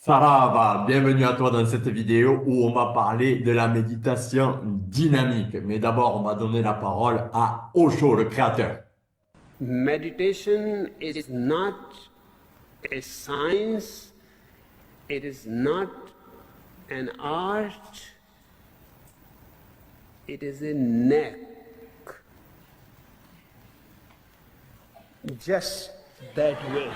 Sarava, bienvenue à toi dans cette vidéo où on va parler de la méditation dynamique. Mais d'abord, on va donner la parole à Osho, le créateur. Meditation is not a science, it is not an art, it is a neck. Just that way.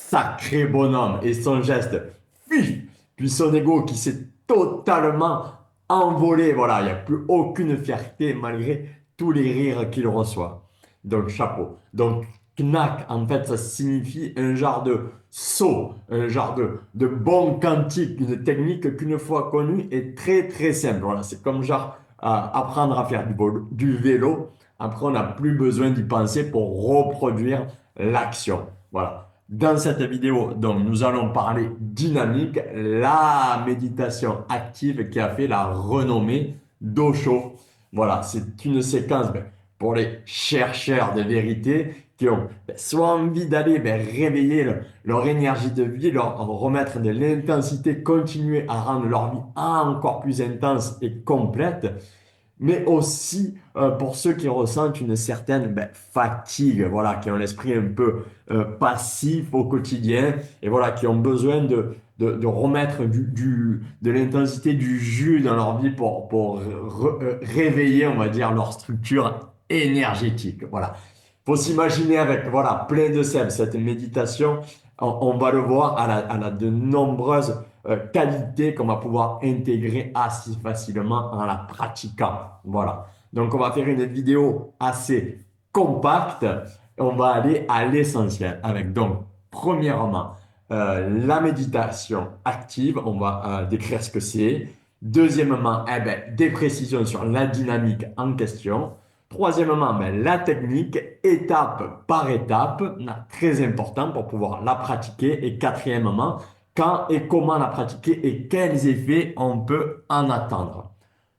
Sacré bonhomme et son geste, fif, puis son ego qui s'est totalement envolé. Voilà, il n'y a plus aucune fierté malgré tous les rires qu'il reçoit. Donc, chapeau. Donc, knack, en fait, ça signifie un genre de saut, un genre de bon cantique, une technique qu'une fois connue est très très simple. Voilà, c'est comme genre apprendre à faire du vélo. Après, on n'a plus besoin d'y penser pour reproduire l'action. Voilà. Dans cette vidéo, donc, nous allons parler dynamique, la méditation active qui a fait la renommée d'Osho. Voilà, c'est une séquence pour les chercheurs de vérité qui ont soit envie d'aller réveiller leur énergie de vie, leur remettre de l'intensité, continuer à rendre leur vie encore plus intense et complète, mais aussi pour ceux qui ressentent une certaine fatigue, voilà, qui ont l'esprit un peu passif au quotidien et voilà, qui ont besoin de remettre de l'intensité, du jus dans leur vie pour réveiller, on va dire, leur structure énergétique. Voilà. Faut s'imaginer avec voilà, plein de sève, cette méditation, on va le voir, elle a de nombreuses qualité qu'on va pouvoir intégrer assez facilement en la pratiquant. Voilà. Donc, on va faire une vidéo assez compacte. On va aller à l'essentiel avec donc, premièrement, la méditation active. On va décrire ce que c'est. Deuxièmement, des précisions sur la dynamique en question. Troisièmement, la technique, étape par étape, très important pour pouvoir la pratiquer. Et quatrièmement, quand et comment la pratiquer et quels effets on peut en attendre.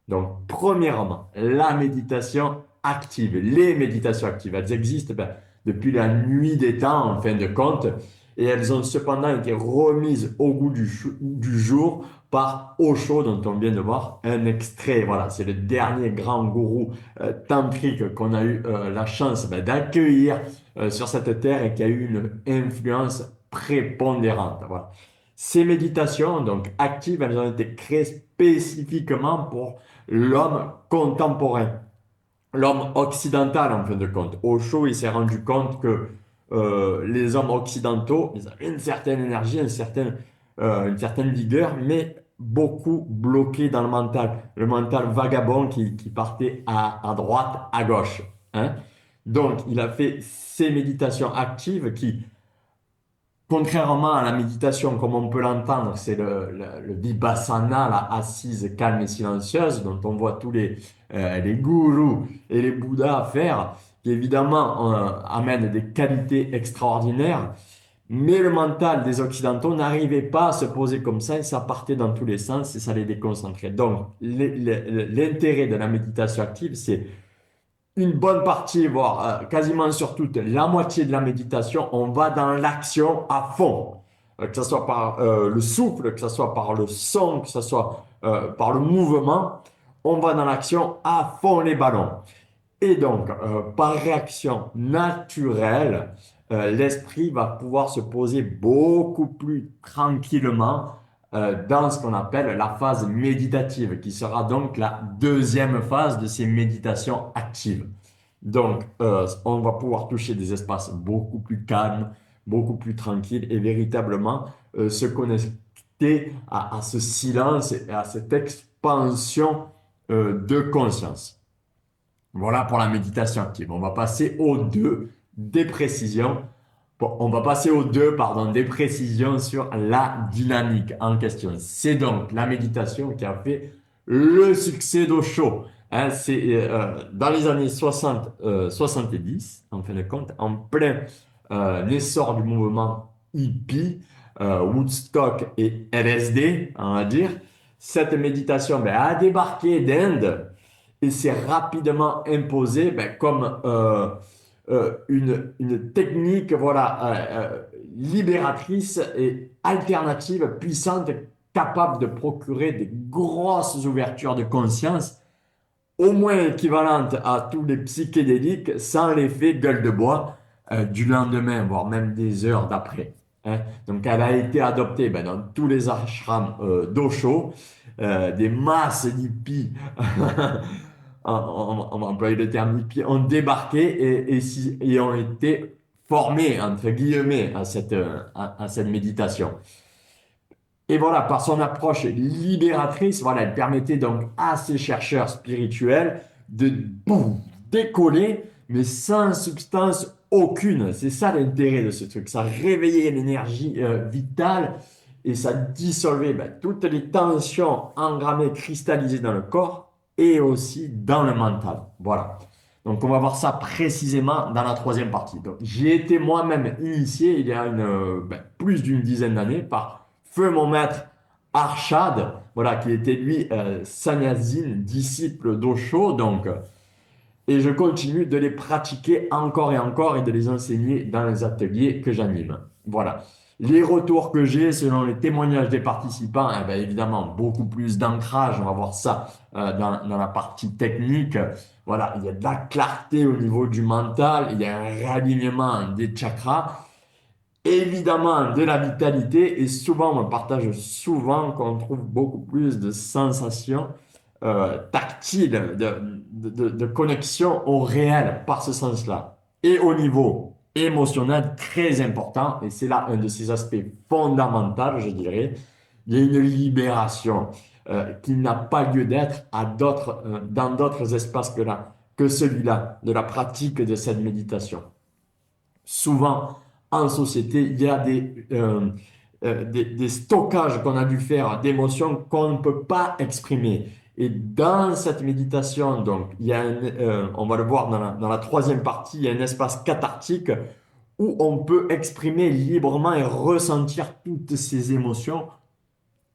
Donc, premièrement, la méditation active. Les méditations actives, elles existent depuis la nuit des temps, en fin de compte, et elles ont cependant été remises au goût du jour par Osho, dont on vient de voir un extrait. Voilà, c'est le dernier grand gourou tantrique qu'on a eu la chance d'accueillir sur cette terre et qui a eu une influence prépondérante. Voilà. Ces méditations, donc actives, elles ont été créées spécifiquement pour l'homme contemporain, l'homme occidental en fin de compte. Osho, il s'est rendu compte que les hommes occidentaux, ils avaient une certaine énergie, une certaine vigueur, mais beaucoup bloqués dans le mental vagabond qui partait à droite, à gauche. Hein. Donc, il a fait ces méditations actives qui contrairement à la méditation, comme on peut l'entendre, c'est le vipassana, la assise calme et silencieuse, dont on voit tous les gourous et les bouddhas faire, qui évidemment amènent des qualités extraordinaires. Mais le mental des Occidentaux n'arrivait pas à se poser comme ça et ça partait dans tous les sens et ça les déconcentrait. Donc, l'intérêt de la méditation active, c'est une bonne partie, voire quasiment sur toute la moitié de la méditation, on va dans l'action à fond. Que ce soit par le souffle, que ce soit par le son, que ce soit par le mouvement, on va dans l'action à fond les ballons. Et donc, par réaction naturelle, l'esprit va pouvoir se poser beaucoup plus tranquillement dans ce qu'on appelle la phase méditative, qui sera donc la deuxième phase de ces méditations actives. Donc, on va pouvoir toucher des espaces beaucoup plus calmes, beaucoup plus tranquilles et véritablement se connecter à ce silence et à cette expansion de conscience. Voilà pour la méditation active. On va passer aux deux des précisions. On va passer aux deux, pardon, des précisions sur la dynamique en question. C'est donc la méditation qui a fait le succès d'Osho. Hein, c'est dans les années 60, 70, en fin de compte, en plein essor du mouvement hippie, Woodstock et LSD, on va dire. Cette méditation a débarqué d'Inde et s'est rapidement imposé comme une technique voilà, libératrice et alternative, puissante, capable de procurer des grosses ouvertures de conscience, au moins équivalentes à tous les psychédéliques, sans l'effet gueule de bois du lendemain, voire même des heures d'après. Hein. Donc, elle a été adoptée ben, dans tous les ashrams d'Osho, des masses d'hippies, on va employer le terme hippie, ont débarqué et ont été formés, entre guillemets, à cette méditation. Et voilà, par son approche libératrice, voilà, elle permettait donc à ces chercheurs spirituels de boum, décoller, mais sans substance aucune. C'est ça l'intérêt de ce truc. Ça réveillait l'énergie vitale et ça dissolvait ben, toutes les tensions engrammées, cristallisées dans le corps et aussi dans le mental. Voilà. Donc, on va voir ça précisément dans la troisième partie. Donc, j'ai été moi-même initié il y a plus d'une dizaine d'années par feu mon maître Arshad, voilà, qui était lui sannyasine, disciple d'Osho. Donc, et je continue de les pratiquer encore et encore et de les enseigner dans les ateliers que j'anime. Voilà. Les retours que j'ai selon les témoignages des participants, eh bien, évidemment, beaucoup plus d'ancrage, on va voir ça dans la partie technique. Voilà, il y a de la clarté au niveau du mental, il y a un réalignement des chakras, évidemment de la vitalité et souvent, on me partage souvent qu'on trouve beaucoup plus de sensations tactile, de connexion au réel par ce sens-là. Et au niveau émotionnel, très important, et c'est là un de ces aspects fondamentaux, je dirais, il y a une libération qui n'a pas lieu d'être dans d'autres espaces que celui-là, de la pratique de cette méditation. Souvent, en société, il y a des stockages qu'on a dû faire d'émotions qu'on ne peut pas exprimer. Et dans cette méditation, donc, il y a on va le voir dans la troisième partie, il y a un espace cathartique où on peut exprimer librement et ressentir toutes ces émotions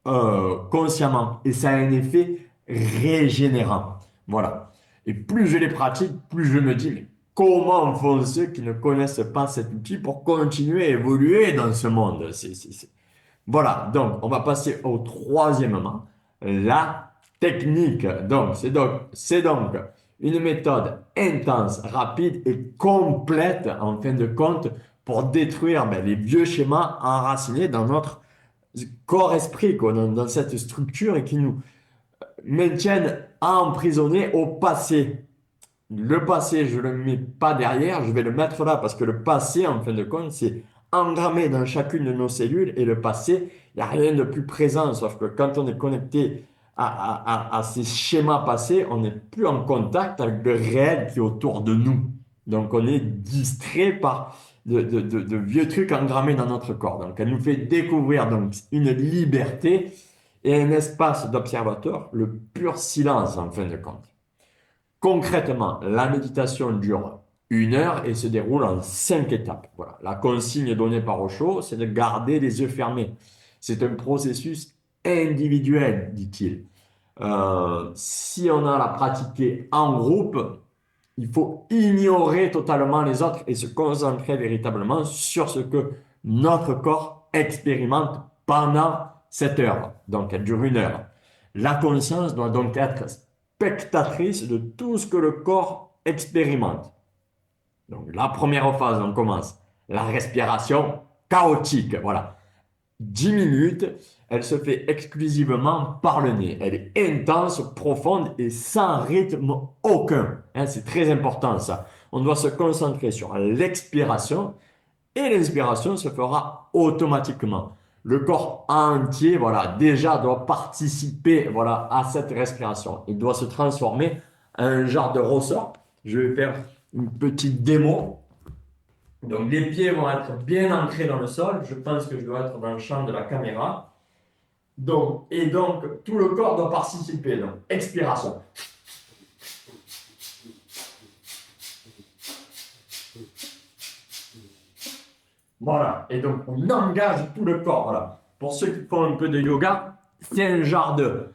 consciemment. Et ça a un effet régénérant. Voilà. Et plus je les pratique, plus je me dis, mais comment font ceux qui ne connaissent pas cet outil pour continuer à évoluer dans ce monde? Voilà, donc on va passer au troisièmement, la technique. Donc, c'est donc une méthode intense, rapide et complète, en fin de compte, pour détruire ben, les vieux schémas enracinés dans notre corps-esprit, quoi, dans cette structure et qui nous maintiennent emprisonnés au passé. Le passé, je ne le mets pas derrière, je vais le mettre là parce que le passé, en fin de compte, c'est engrammé dans chacune de nos cellules et le passé, il n'y a rien de plus présent, sauf que quand on est connecté à ces schémas passés, on n'est plus en contact avec le réel qui est autour de nous. Donc on est distrait par de vieux trucs engrammés dans notre corps. Donc elle nous fait découvrir donc, une liberté et un espace d'observateur, le pur silence en fin de compte. Concrètement, la méditation dure 1 heure et se déroule en 5 étapes. Voilà. La consigne donnée par Osho, c'est de garder les yeux fermés. C'est un processus individuel, dit-il. Si on a à la pratiquer en groupe, il faut ignorer totalement les autres et se concentrer véritablement sur ce que notre corps expérimente pendant cette heure. Donc, elle dure 1 heure. La conscience doit donc être spectatrice de tout ce que le corps expérimente. Donc, la première phase, on commence. La respiration chaotique. Voilà. 10 minutes, elle se fait exclusivement par le nez. Elle est intense, profonde et sans rythme aucun. Hein, c'est très important ça. On doit se concentrer sur l'expiration et l'inspiration se fera automatiquement. Le corps entier, voilà, déjà doit participer, voilà, à cette respiration. Il doit se transformer en un genre de ressort. Je vais faire une petite démo. Donc les pieds vont être bien ancrés dans le sol. Je pense que je dois être dans le champ de la caméra. Donc tout le corps doit participer. Donc, expiration. Voilà. Et donc, on engage tout le corps. Voilà. Pour ceux qui font un peu de yoga, c'est un genre de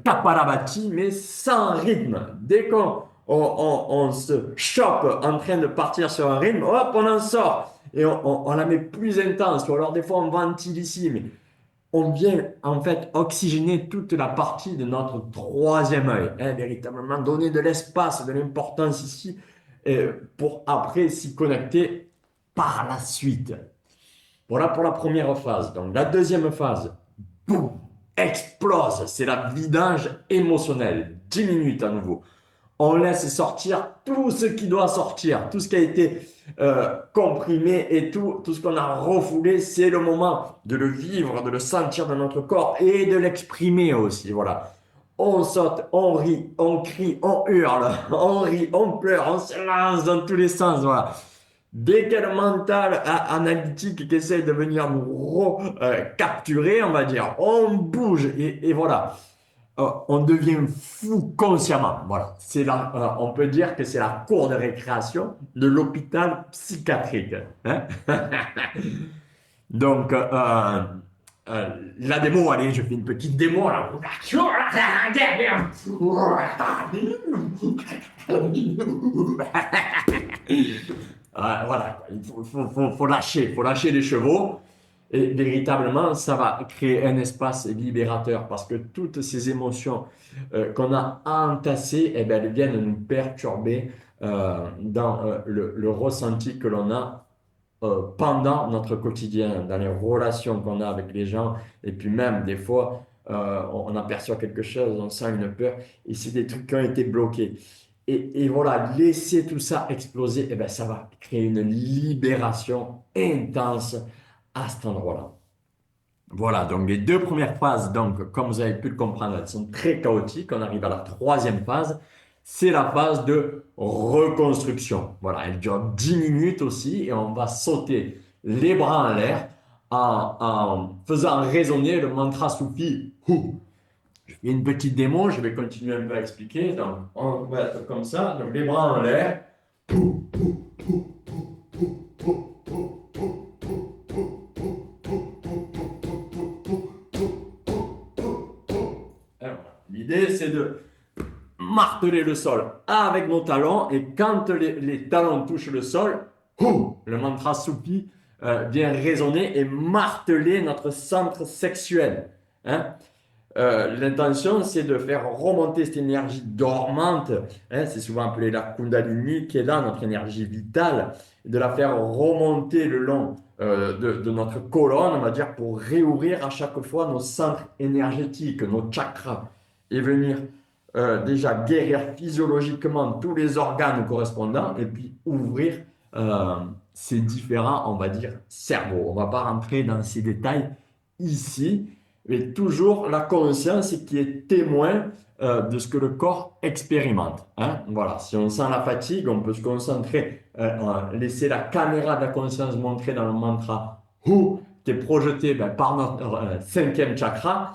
Kapalabhati, mais sans rythme. Dès qu'on on se chope en train de partir sur un rythme, hop, on en sort et on la met plus intense. Ou alors des fois on ventile ici, mais on vient en fait oxygéner toute la partie de notre troisième œil, hein, véritablement donner de l'espace, de l'importance ici pour après s'y connecter par la suite. Voilà pour la première phase. Donc la deuxième phase, boum, explose, c'est la vidange émotionnelle. 10 minutes à nouveau. On laisse sortir tout ce qui doit sortir, tout ce qui a été comprimé et tout ce qu'on a refoulé, c'est le moment de le vivre, de le sentir dans notre corps et de l'exprimer aussi. Voilà. On saute, on rit, on crie, on hurle, on rit, on pleure, on se lance dans tous les sens. Voilà. Dès qu'il y a le mental analytique qui essaie de venir nous capturer, on va dire, on bouge et voilà. On devient fou consciemment. Voilà. On peut dire que c'est la cour de récréation de l'hôpital psychiatrique. Hein. Donc, la démo, allez, je fais une petite démo là. Voilà, faut lâcher les chevaux. Et véritablement, ça va créer un espace libérateur parce que toutes ces émotions qu'on a entassées, eh ben, elles viennent nous perturber dans le ressenti que l'on a pendant notre quotidien, dans les relations qu'on a avec les gens. Et puis même, des fois, on aperçoit quelque chose, on sent une peur et c'est des trucs qui ont été bloqués. Et voilà, laisser tout ça exploser, eh ben, ça va créer une libération intense à cet endroit-là. Voilà, donc les deux premières phases, donc, comme vous avez pu le comprendre, elles sont très chaotiques. On arrive à la troisième phase, c'est la phase de reconstruction. Voilà, elle dure 10 minutes aussi et on va sauter les bras en l'air en faisant résonner le mantra soufi. Je fais une petite démo, je vais continuer un peu à expliquer. Donc, on va être comme ça, donc les bras en l'air. L'idée, c'est de marteler le sol avec nos talons et quand les talons touchent le sol, le mantra soupi vient résonner et marteler notre centre sexuel. Hein. L'intention, c'est de faire remonter cette énergie dormante, hein, c'est souvent appelé la Kundalini, qui est là, notre énergie vitale, de la faire remonter le long de notre colonne, on va dire, pour réouvrir à chaque fois nos centres énergétiques, nos chakras, et venir déjà guérir physiologiquement tous les organes correspondants, et puis ouvrir ces différents, on va dire, cerveaux. On ne va pas rentrer dans ces détails ici, mais toujours la conscience qui est témoin de ce que le corps expérimente. Hein. Voilà. Si on sent la fatigue, on peut se concentrer, laisser la caméra de la conscience montrer dans le mantra Hu, qui est projeté par notre cinquième chakra.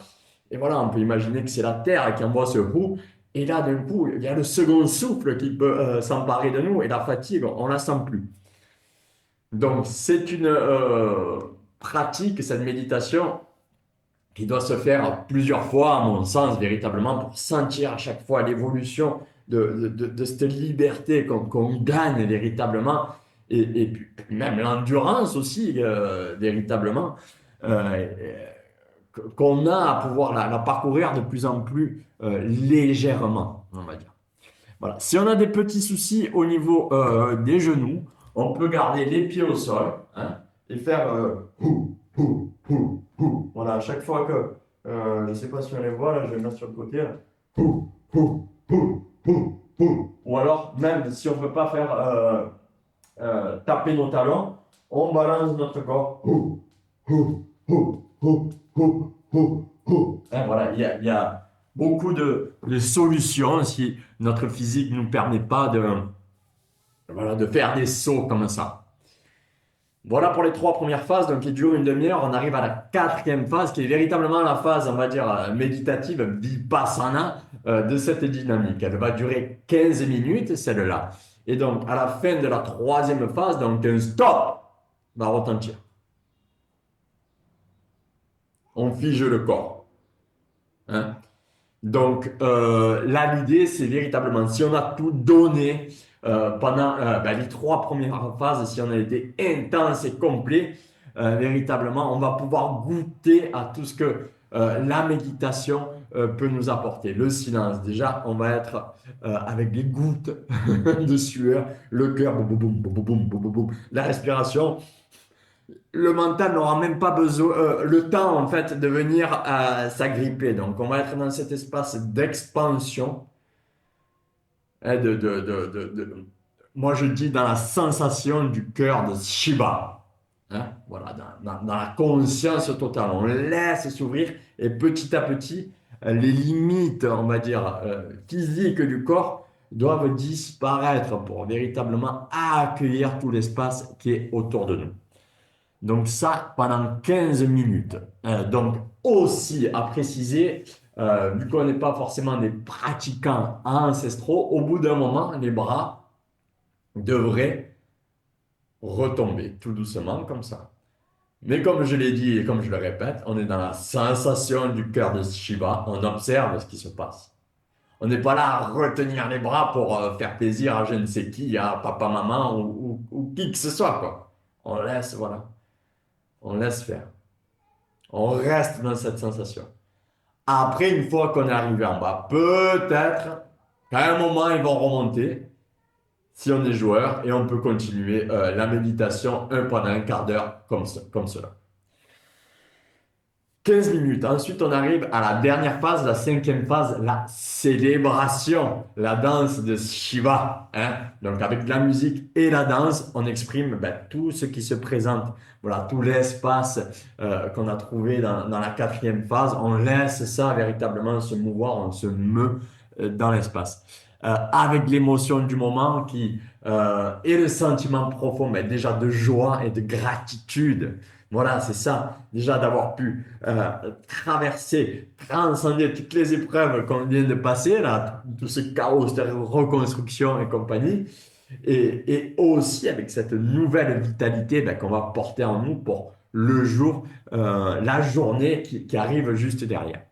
Et voilà, on peut imaginer que c'est la Terre qui envoie ce Hu. Et là, d'un coup, il y a le second souffle qui peut s'emparer de nous et la fatigue, on ne la sent plus. Donc, c'est une pratique, cette méditation, qui doit se faire plusieurs fois, à mon sens, véritablement, pour sentir à chaque fois l'évolution de cette liberté qu'on gagne véritablement, et puis même l'endurance aussi, véritablement, euh, qu'on a à pouvoir la parcourir de plus en plus légèrement, on va dire. Voilà. Si on a des petits soucis au niveau des genoux, on peut garder les pieds au sol, hein, et faire voilà, à chaque fois que, je ne sais pas si on les voit, là, je vais le mettre sur le côté, là. Ou alors, même si on ne peut pas faire taper nos talons, on balance notre corps. Hein, voilà, il y a beaucoup de solutions si notre physique ne nous permet pas voilà, de faire des sauts comme ça. Voilà pour les trois premières phases, donc qui durent une demi-heure. On arrive à la quatrième phase, qui est véritablement la phase, on va dire, méditative, vipassana de cette dynamique. Elle va durer 15 minutes, celle-là. Et donc, à la fin de la troisième phase, donc un stop va retentir. On fige le corps. Hein? Donc là, l'idée, c'est véritablement, si on a tout donné pendant les 3 premières phases, si on a été intense et complet, véritablement, on va pouvoir goûter à tout ce que la méditation peut nous apporter. Le silence, déjà, on va être avec des gouttes de sueur, le cœur, boum, boum, boum, boum, boum, boum, boum, boum, la respiration. Le mental n'aura même pas besoin, le temps en fait de venir s'agripper. Donc, on va être dans cet espace d'expansion, hein, moi je dis dans la sensation du cœur de Shiva. Hein, voilà, dans la conscience totale. On laisse s'ouvrir et petit à petit, les limites, on va dire, physiques du corps doivent disparaître pour véritablement accueillir tout l'espace qui est autour de nous. Donc ça, pendant 15 minutes. Donc aussi à préciser, vu qu'on n'est pas forcément des pratiquants ancestraux, au bout d'un moment, les bras devraient retomber tout doucement comme ça. Mais comme je l'ai dit et comme je le répète, on est dans la sensation du cœur de Shiva, on observe ce qui se passe. On n'est pas là à retenir les bras pour faire plaisir à je ne sais qui, à papa, maman ou qui que ce soit, quoi. On laisse, voilà, on laisse faire. On reste dans cette sensation. Après, une fois qu'on est arrivé en bas, peut-être qu'à un moment, ils vont remonter si on est joueur et on peut continuer la méditation pendant un quart d'heure comme cela. 15 minutes. Ensuite, on arrive à la dernière phase, la 5e phase, la célébration, la danse de Shiva. Hein? Donc, avec la musique et la danse, on exprime tout ce qui se présente. Voilà, tout l'espace qu'on a trouvé dans la 4e phase. On laisse ça véritablement se mouvoir, on se meut dans l'espace. Avec l'émotion du moment et le sentiment profond, mais déjà de joie et de gratitude. Voilà, c'est ça, déjà d'avoir pu traverser, transcender toutes les épreuves qu'on vient de passer, là, tout ce chaos, cette reconstruction et compagnie, et aussi avec cette nouvelle vitalité qu'on va porter en nous pour le jour, la journée qui arrive juste derrière.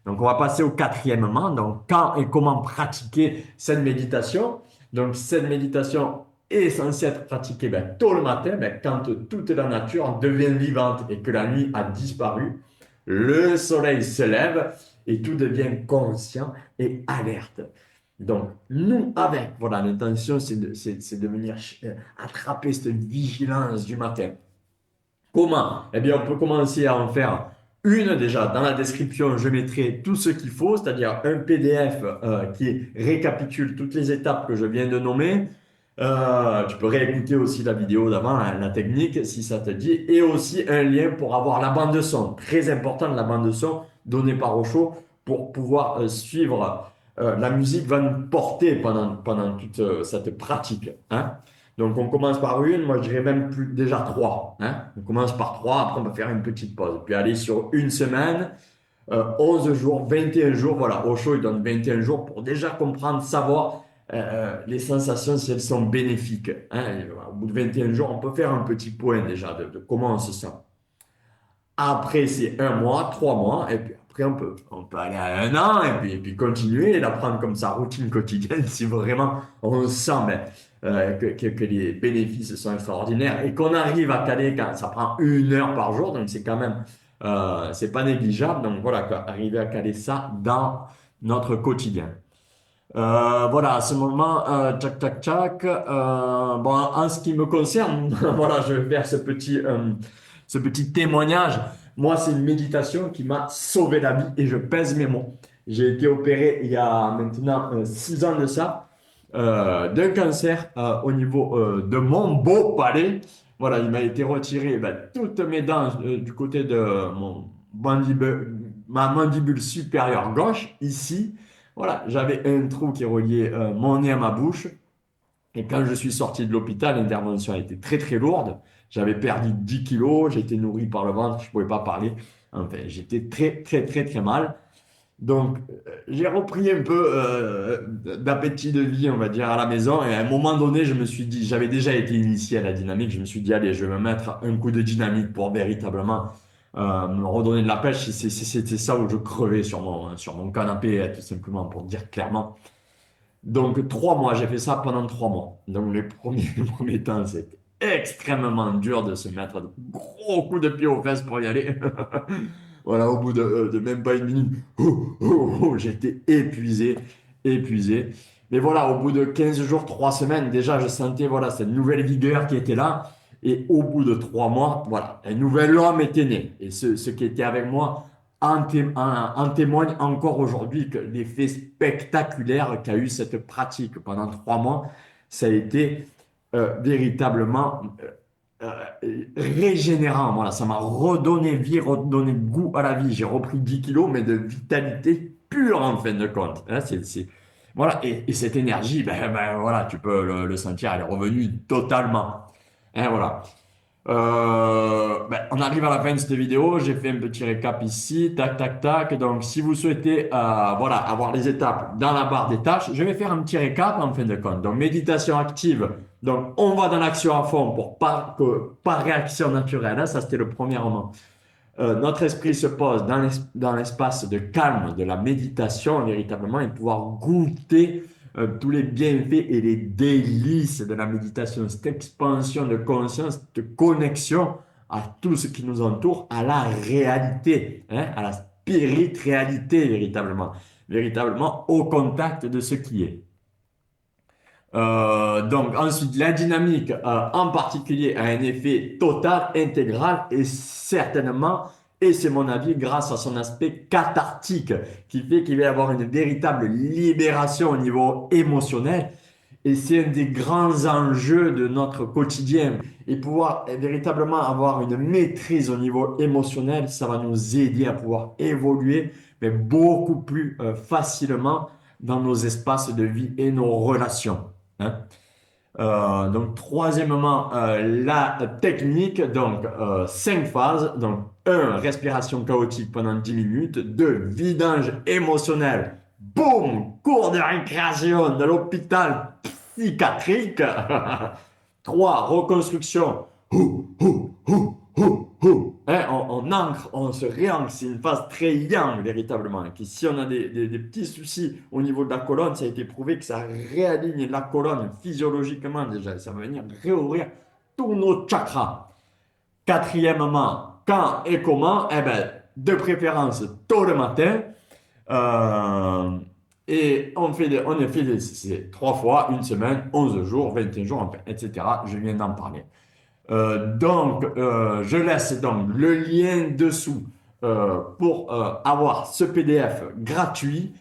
Donc, on va passer au 4e. Donc, quand et comment pratiquer cette méditation. Donc, cette méditation est censée être pratiquée tôt le matin, quand toute la nature devient vivante et que la nuit a disparu. Le soleil se lève et tout devient conscient et alerte. Donc, nous, avec, voilà, l'intention, c'est de venir attraper cette vigilance du matin. Comment? Eh bien, on peut commencer à en faire une déjà. Dans la description, je mettrai tout ce qu'il faut, c'est-à-dire un PDF qui récapitule toutes les étapes que je viens de nommer. Tu peux réécouter aussi la vidéo d'avant, la technique, si ça te dit, et aussi un lien pour avoir la bande de son. Très important, la bande de son donnée par Osho pour pouvoir suivre. La musique va nous porter pendant toute cette pratique. Hein. Donc, on commence par une, moi je dirais même plus, déjà 3. Hein. On commence par 3, après on va faire une petite pause. Puis aller sur une semaine, 11 jours, 21 jours. Voilà, Osho il donne 21 jours pour déjà comprendre, savoir les sensations si elles sont bénéfiques. Hein. Et, au bout de 21 jours, on peut faire un petit point déjà de comment on se sent. Après, c'est 1 mois, 3 mois, et puis après, on peut aller à 1 an, et puis continuer et la prendre comme sa routine quotidienne si vraiment on sent que les bénéfices sont extraordinaires et qu'on arrive à caler quand ça prend 1 heure par jour, donc c'est quand même, c'est pas négligeable. Donc voilà, arriver à caler ça dans notre quotidien. Voilà, à ce moment, tchac, tchac, tchac. Bon, en ce qui me concerne, voilà, je vais faire ce petit témoignage. Moi, c'est une méditation qui m'a sauvé la vie et je pèse mes mots. J'ai été opéré il y a maintenant 6 ans de ça, d'un cancer au niveau de mon beau palais. Voilà, il m'a été retiré toutes mes dents du côté de ma mandibule supérieure gauche, ici. Voilà, j'avais un trou qui reliait mon nez à ma bouche. Et quand je suis sorti de l'hôpital, l'intervention a été très très lourde. J'avais perdu 10 kilos, j'étais nourri par le ventre, je ne pouvais pas parler. Enfin, j'étais très très très très mal. Donc, j'ai repris un peu d'appétit de vie, on va dire, à la maison. Et à un moment donné, je me suis dit, j'avais déjà été initié à la dynamique, je me suis dit, allez, je vais me mettre un coup de dynamique pour véritablement me redonner de la pêche, c'était ça où je crevais sur mon canapé, tout simplement, pour dire clairement. Donc, 3 mois, j'ai fait ça pendant 3 mois. Donc, les premiers temps, c'était extrêmement dur de se mettre de gros coups de pied aux fesses pour y aller. Voilà, au bout de même pas une minute, j'étais épuisé, épuisé. Mais voilà, au bout de 15 jours, 3 semaines, déjà, je sentais voilà, cette nouvelle vigueur qui était là. Et au bout de 3 mois, voilà, un nouvel homme était né. Et ce qui était avec moi en témoigne encore aujourd'hui que l'effet spectaculaire qu'a eu cette pratique pendant 3 mois, ça a été véritablement régénérant. Voilà, ça m'a redonné vie, redonné goût à la vie. J'ai repris 10 kilos, mais de vitalité pure en fin de compte. Hein, voilà, et cette énergie, voilà, tu peux le sentir, elle est revenue totalement. Hein, voilà. On arrive à la fin de cette vidéo. J'ai fait un petit récap ici. Tac, tac, tac. Donc, si vous souhaitez voilà, avoir les étapes dans la barre des tâches, je vais faire un petit récap en fin de compte. Donc, méditation active. Donc, on va dans l'action à fond pour par réaction naturelle. Hein, ça, c'était le premier moment. Notre esprit se pose dans l'espace de calme de la méditation, véritablement, et pouvoir goûter tous les bienfaits et les délices de la méditation, cette expansion de conscience, de connexion à tout ce qui nous entoure, à la réalité, hein, à la spirit-réalité, véritablement, véritablement au contact de ce qui est. Donc ensuite, la dynamique en particulier a un effet total, intégral et certainement, et c'est mon avis, grâce à son aspect cathartique qui fait qu'il va y avoir une véritable libération au niveau émotionnel. Et c'est un des grands enjeux de notre quotidien. Et pouvoir véritablement avoir une maîtrise au niveau émotionnel, ça va nous aider à pouvoir évoluer, mais beaucoup plus facilement dans nos espaces de vie et nos relations. Hein. Donc, troisièmement, la technique, donc 5 phases. Donc, 1, respiration chaotique pendant 10 minutes. 2, vidange émotionnel. Boum, cours de récréation de l'hôpital psychiatrique. 3, reconstruction. Hein, on ancre, on se réancre. C'est une phase très yang, véritablement. Qui, si on a des petits soucis au niveau de la colonne, ça a été prouvé que ça réaligne la colonne physiologiquement déjà. Ça va venir réouvrir tous nos chakras. Quatrièmement, quand et comment? Eh ben, de préférence tôt le matin. Et on a fait c'est 3 fois, une semaine, 11 jours, 21 jours, enfin, etc. Je viens d'en parler. Je laisse donc le lien dessous pour avoir ce PDF gratuit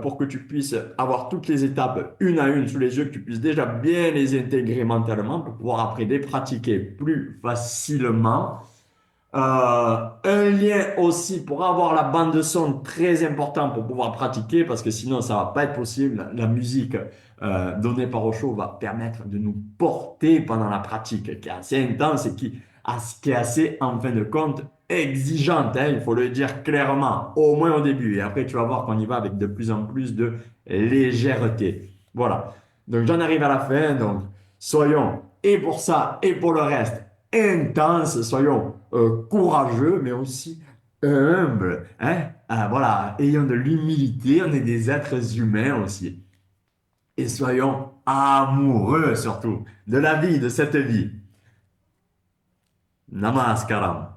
pour que tu puisses avoir toutes les étapes une à une sous les yeux, que tu puisses déjà bien les intégrer mentalement pour pouvoir après les pratiquer plus facilement. Un lien aussi pour avoir la bande de son très important pour pouvoir pratiquer parce que sinon ça va pas être possible. La musique donnée par Osho va permettre de nous porter pendant la pratique qui est assez intense et qui est assez en fin de compte exigeante, hein, il faut le dire clairement, au moins au début. Et après tu vas voir qu'on y va avec de plus en plus de légèreté. Voilà. Donc j'en arrive à la fin. Donc soyons et pour ça et pour le reste intense, soyons courageux, mais aussi humbles. Hein? Voilà, ayons de l'humilité, on est des êtres humains aussi. Et soyons amoureux surtout de la vie, de cette vie. Namaskaram.